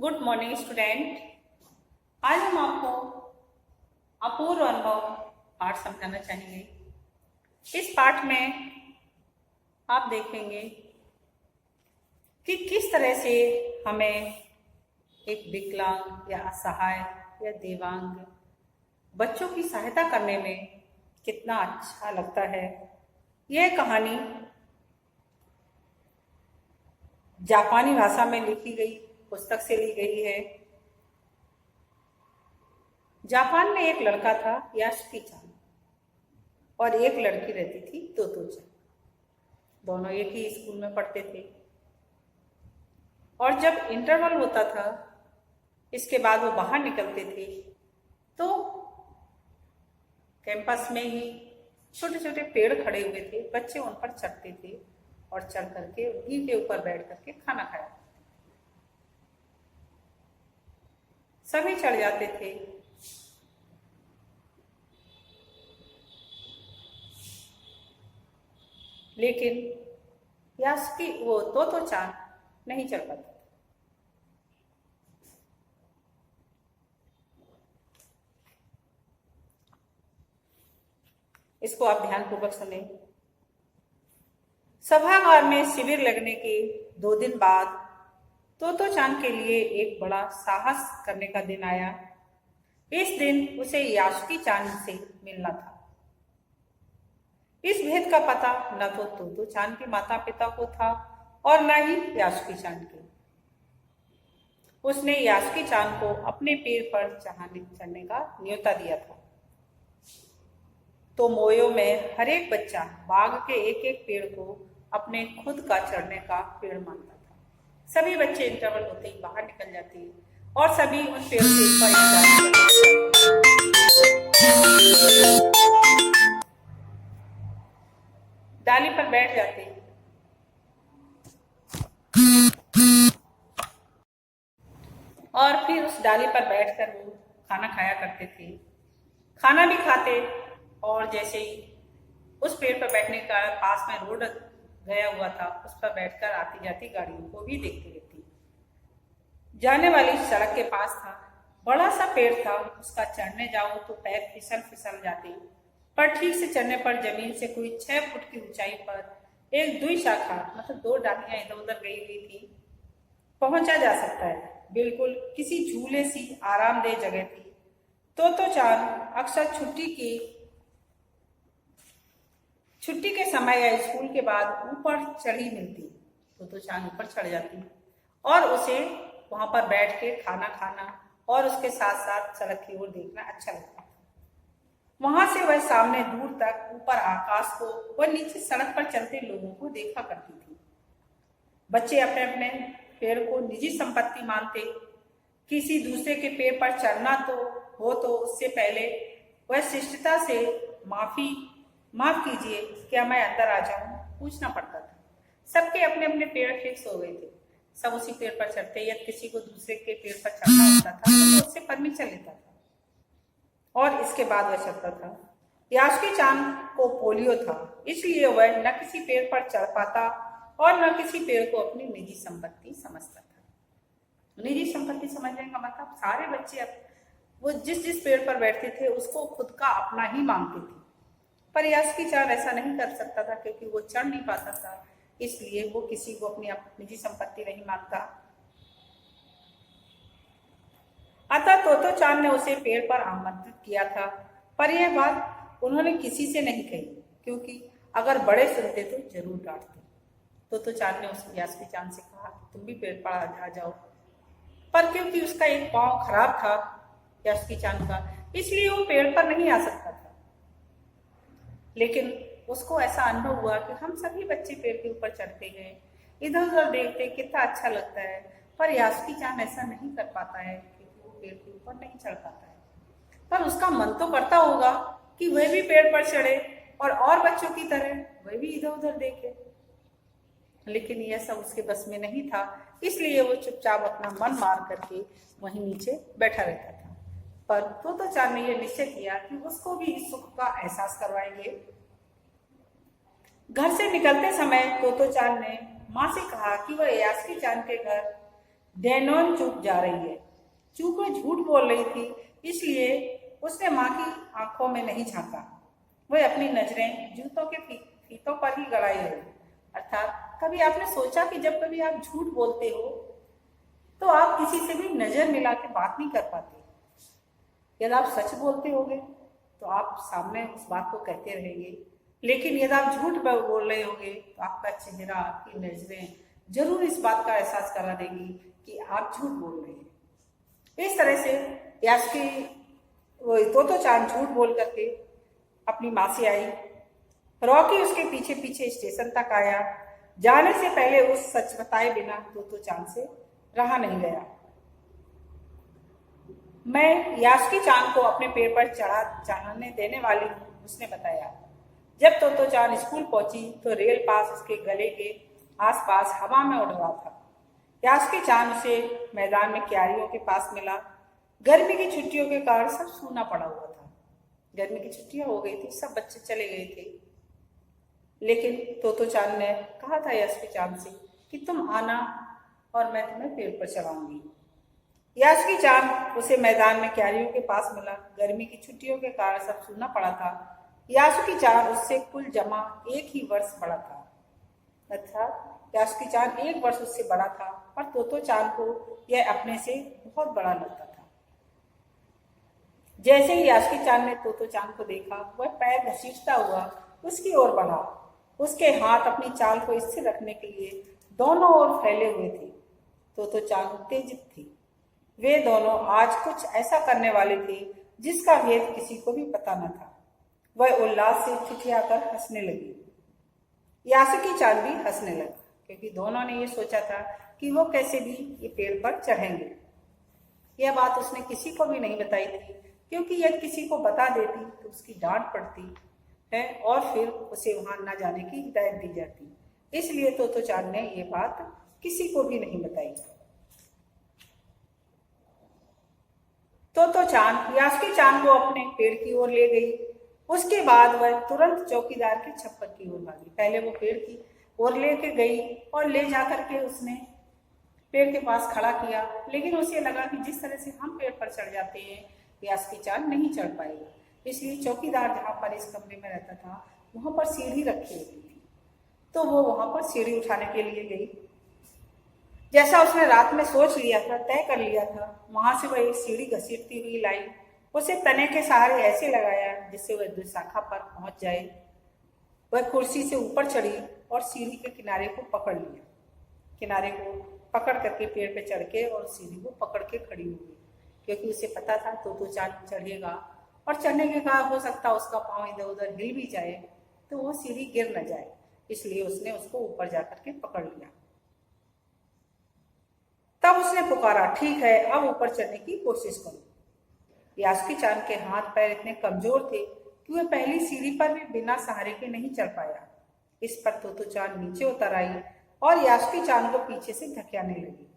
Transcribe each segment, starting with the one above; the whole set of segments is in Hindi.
Good morning student. आज हम आपको अपूर्व अनुभव पाठ समझाना चाहेंगे। इस पाठ में आप देखेंगे कि किस तरह से हमें एक विकलांग या असहाय या दिव्यांग बच्चों की सहायता करने में कितना अच्छा लगता है। यह कहानी जापानी भाषा में लिखी गई पुस्तक से ली गई है। जापान में एक लड़का था यासुकी चान और एक लड़की रहती थी तोतो चान। दोनों एक ही स्कूल में पढ़ते थे और जब इंटरवल होता था इसके बाद वो बाहर निकलते थे तो कैंपस में ही छोटे छोटे पेड़ खड़े हुए थे। बच्चे उन पर चढ़ते थे और चढ़ करके उन्हीं के ऊपर बैठ करके खाना खाया। सभी चढ़ जाते थे, लेकिन यासुकी वो तोतो चान नहीं चढ़ पाता। इसको आप ध्यानपूर्वक सुने। सभागार में शिविर लगने के 2 दिन बाद तोतो चान के लिए एक बड़ा साहस करने का दिन आया। इस दिन उसे यासुकी चान से मिलना था। इस भेद का पता न तो तोतो चान के माता पिता को था और न ही यासुकी चान के। उसने यासुकी चान को अपने पेड़ पर चढ़ने का न्योता दिया था। तो मोयो में हर एक बच्चा बाग के एक एक पेड़ को अपने खुद का चढ़ने का पेड़ मानता था। सभी बच्चे इंटरवल होते ही बाहर निकल जाते और सभी उन पेड़ के ऊपर डाली पर बैठ जाते और फिर उस डाली पर बैठकर वो खाना खाया करते थे। खाना भी खाते और जैसे ही उस पेड़ पर बैठने का पास में रोड गया हुआ था उस पर बैठकर आती जाती गाड़ियों को भी देखती रहती। जाने वाली सड़क के पास था बड़ा सा पेड़ था। उसका चढ़ने जाओ तो पैर फिसल फिसल जाते, पर ठीक से चढ़ने पर जमीन से कोई 6 फुट की ऊंचाई पर एक दुई शाखा मतलब 2 डालियां इधर उधर गई हुई थी पहुंचा जा सकता है। बिल्कुल किसी झूले सी आरामदेह जगह थी। तोतो चान अक्सर छुट्टी के समय या स्कूल के बाद ऊपर चढ़ी मिलती। तोतो चान ऊपर चढ़ जाती और उसे वहां पर बैठ के खाना खाना और उसके साथ साथ सड़क की ओर देखना अच्छा लगता था। वहां से वह सामने दूर तक ऊपर आकाश को व नीचे सड़क पर चलते लोगों को देखा करती थी। बच्चे अपने अपने पेड़ को निजी संपत्ति मानते। किसी दूसरे के पेड़ पर चढ़ना तो उससे पहले वह शिष्टता से माफ कीजिए, क्या मैं अंदर आ जाऊं, पूछना पड़ता था। सबके अपने अपने पेड़ फिक्स हो गए थे। सब उसी पेड़ पर चढ़ते। यदि किसी को दूसरे के पेड़ पर चढ़ना होता था तो वो उससे परमिशन लेता था और इसके बाद वह चढ़ता था। यासुकी चान को पोलियो था, इसलिए वह न किसी पेड़ पर चढ़ पाता और न किसी पेड़ को अपनी निजी संपत्ति समझता था। निजी संपत्ति समझने का मतलब सारे बच्चे वो जिस पेड़ पर बैठते थे उसको खुद का अपना ही मानते थे, पर यासुकी चान ऐसा नहीं कर सकता था क्योंकि वो चढ़ नहीं पाता था, इसलिए वो किसी को अपनी निजी संपत्ति नहीं मानता। अतः तोतो चान ने उसे पेड़ पर आमंत्रित किया था, पर यह बात उन्होंने किसी से नहीं कही क्योंकि अगर बड़े सुनते तो जरूर डांटते। तोतो चान ने उस यासुकी चान से कहा कि तुम भी पेड़ पर आ जाओ, पर क्योंकि उसका एक पांव खराब था यासुकी चान का, इसलिए वो पेड़ पर नहीं आ सकता था। लेकिन उसको ऐसा अनुभव हुआ कि हम सभी बच्चे पेड़ के ऊपर चढ़ते हैं, इधर उधर देखते कितना अच्छा लगता है, पर यासुकी चान ऐसा नहीं कर पाता है क्योंकि वो पेड़ के ऊपर नहीं चढ़ पाता है। पर उसका मन तो करता होगा कि वह भी पेड़ पर चढ़े और बच्चों की तरह वह भी इधर उधर देखे, लेकिन यह सब उसके बस में नहीं था। इसलिए वो चुपचाप अपना मन मार करके वहीं नीचे बैठा रहता था। पर तोतो चान ने यह निश्चय किया कि उसको भी इस सुख का एहसास करवाएंगे। घर से निकलते समय तोतो चान ने माँ से कहा कि वह यासुकी चान के घर डेनोन चूक जा रही है। चूक झूठ बोल रही थी, इसलिए उसने माँ की आंखों में नहीं झांका। वह अपनी नजरें जूतों के फीतों पर ही गड़ाई रही। अर्थात कभी आपने सोचा कि जब कभी आप झूठ बोलते हो तो आप किसी से भी नजर मिला के बात नहीं कर पाते। यदि आप सच बोलते होगे तो आप सामने उस बात को कहते रहेंगे, लेकिन यदि आप झूठ बोल रहे होगे तो आपका चेहरा, आपकी नजरें जरूर इस बात का एहसास करा देगी कि आप झूठ बोल रहे हैं। इस तरह से यास्की तो चांद झूठ बोल करके अपनी माँ से आई। रॉकी उसके पीछे पीछे स्टेशन तक आया। जाने से पहले उस सच बताए बिना तो चांद से रहा नहीं गया। मैं यास्की चांद को अपने पेड़ पर चढ़ने देने वाली हूँ, उसने बताया। जब तो चांद स्कूल पहुंची तो रेल पास उसके गले के आसपास हवा में उड़ रहा था। यास्की चांद उसे मैदान में क्यारियों के पास मिला। गर्मी की छुट्टियों के कारण सब सूना पड़ा हुआ था। गर्मी की छुट्टियां हो गई थी, सब बच्चे चले गए थे। लेकिन तो चांद ने कहा था यास्की चांद से कि तुम आना और मैं तुम्हें पेड़ पर चढ़ाऊंगी। यास्की चांद उसे मैदान में क्यारियों के पास मिला। गर्मी की छुट्टियों के कारण सब सूना पड़ा था। यास्की चांद उससे कुल जमा 1 ही वर्ष बड़ा था। अर्थात यास्की चांद 1 वर्ष उससे बड़ा था, पर तो चांद को यह अपने से बहुत बड़ा लगता था। जैसे ही यास्की चांद ने तो चांद को देखा, वह पैर घसीटता हुआ उसकी ओर बढ़ा। उसके हाथ अपनी चाल को स्थिर रखने के लिए दोनों ओर फैले हुए थे। तो चांद उत्तेजित थी। वे दोनों आज कुछ ऐसा करने वाले थे जिसका भेद किसी को भी पता न था। वह उल्लास से ठिठियाकर हंसने लगी। यास्की चांद भी हंसने लगा, क्योंकि दोनों ने ये सोचा था कि वो कैसे भी ये पेड़ पर चढ़ेंगे। यह बात उसने किसी को भी नहीं बताई थी, क्योंकि यदि किसी को बता देती तो उसकी डांट पड़ती है और फिर उसे वहां न जाने की हिदायत दी जाती। इसलिए तो चांद ने ये बात किसी को भी नहीं बताई। तो चांद यास्की चांद को अपने पेड़ की ओर ले गई। उसके बाद वह तुरंत चौकीदार के छप्पर की ओर भागी। पहले वो पेड़ की ओर लेके गई और ले जाकर के उसने पेड़ के पास खड़ा किया, लेकिन उसे लगा कि जिस तरह से हम पेड़ पर चढ़ जाते हैं यास्की चांद नहीं चढ़ पाएगा। इसलिए चौकीदार जहाँ पर इस कमरे में रहता था वहां पर सीढ़ी रखी हुई थी, तो वो वहां पर सीढ़ी उठाने के लिए गई। जैसा उसने रात में सोच लिया था, तय कर लिया था, वहां से वह एक सीढ़ी घसीटती हुई लाई। उसे तने के सहारे ऐसे लगाया जिससे वह दूसरी शाखा पर पहुंच जाए। वह कुर्सी से ऊपर चढ़ी और सीढ़ी के किनारे को पकड़ लिया। किनारे को पकड़ करके पेड़ पे चढ़ के और सीढ़ी को पकड़ के खड़ी हो गई, क्योंकि उसे पता था तो चांद चढ़ेगा और चढ़ने के बाद हो सकता उसका पाँव इधर उधर हिल भी जाए तो वो सीढ़ी गिर न जाए। इसलिए उसने उसको ऊपर जाकर के पकड़ लिया। तब उसने पुकारा, ठीक है, अब ऊपर चढ़ने की कोशिश करो। यास्की चांद के हाथ पैर इतने कमजोर थे कि वह पहली सीढ़ी पर भी बिना सहारे के नहीं चढ़ पाया। इस पर तो चांद नीचे उतर आई और यास्की चांद को पीछे से धकेलने लगी।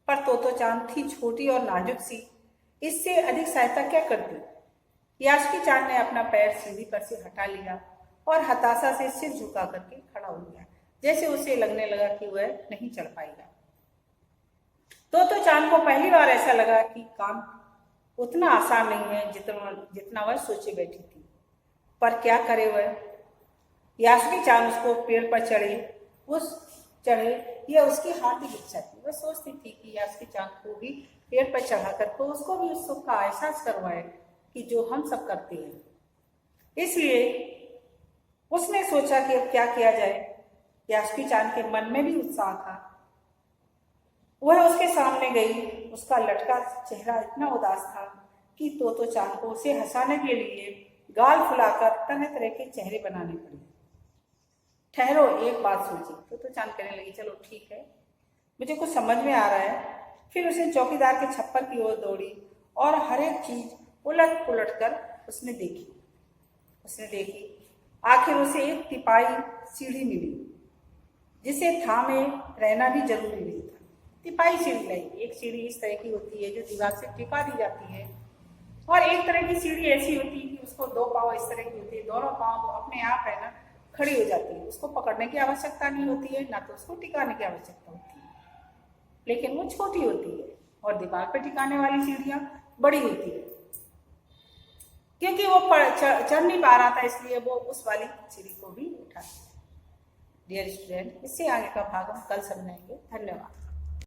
पर तो चांद थी छोटी और नाजुक सी, इससे अधिक सहायता क्या करती। यास्की चांद ने अपना पैर सीढ़ी पर से हटा लिया और हताशा से सिर झुका करके खड़ा हो गया, जैसे उसे लगने लगा कि वह नहीं चढ़ पाएगा। तो चांद को पहली बार ऐसा लगा कि काम उतना आसान नहीं है जितना वह सोचे बैठी थी। पर क्या करे वह। यास्की चांद उसको पेड़ पर चढ़े यह उसकी हार्दिक इच्छा थी। वह सोचती थी कि यास्की चांद को भी पेड़ पर चढ़ा कर तो उसको भी उस सुख का एहसास करवाए कि जो हम सब करते हैं। इसलिए उसने सोचा कि अब क्या किया जाए। यास्की चांद के मन में भी उत्साह था। वह उसके सामने गई। उसका लटका चेहरा इतना उदास था कि तो चांद को उसे हंसाने के लिए गाल फुलाकर तरह तरह के चेहरे बनाने पड़े। ठहरो, एक बात सोची। तो चांद कहने लगी, चलो ठीक है, मुझे कुछ समझ में आ रहा है। फिर उसे चौकीदार के छप्पर की ओर दौड़ी और हर एक चीज उलट पुलट कर उसने देखी। आखिर उसे एक तिपाई सीढ़ी मिली, जिसे थामे रहना भी जरूरी नहीं था। तिपाई सीढ़ी लाई। एक सीढ़ी इस तरह की होती है जो दीवार से टिका दी जाती है, और एक तरह की सीढ़ी ऐसी होती है कि उसको 2 पाँव इस तरह की होती है, दोनों पाँव अपने आप है ना खड़ी हो जाती है। उसको पकड़ने की आवश्यकता नहीं होती है, ना तो उसको टिकाने की आवश्यकता होती है। लेकिन वो छोटी होती है, और दीवार पे टिकाने वाली चिड़िया बड़ी होती है। क्योंकि वो चढ़ नहीं पा रहा था, इसलिए वो उस वाली चिड़ी को भी उठा। डियर स्टूडेंट, इससे आगे का भाग हम कल समझेंगे। धन्यवाद।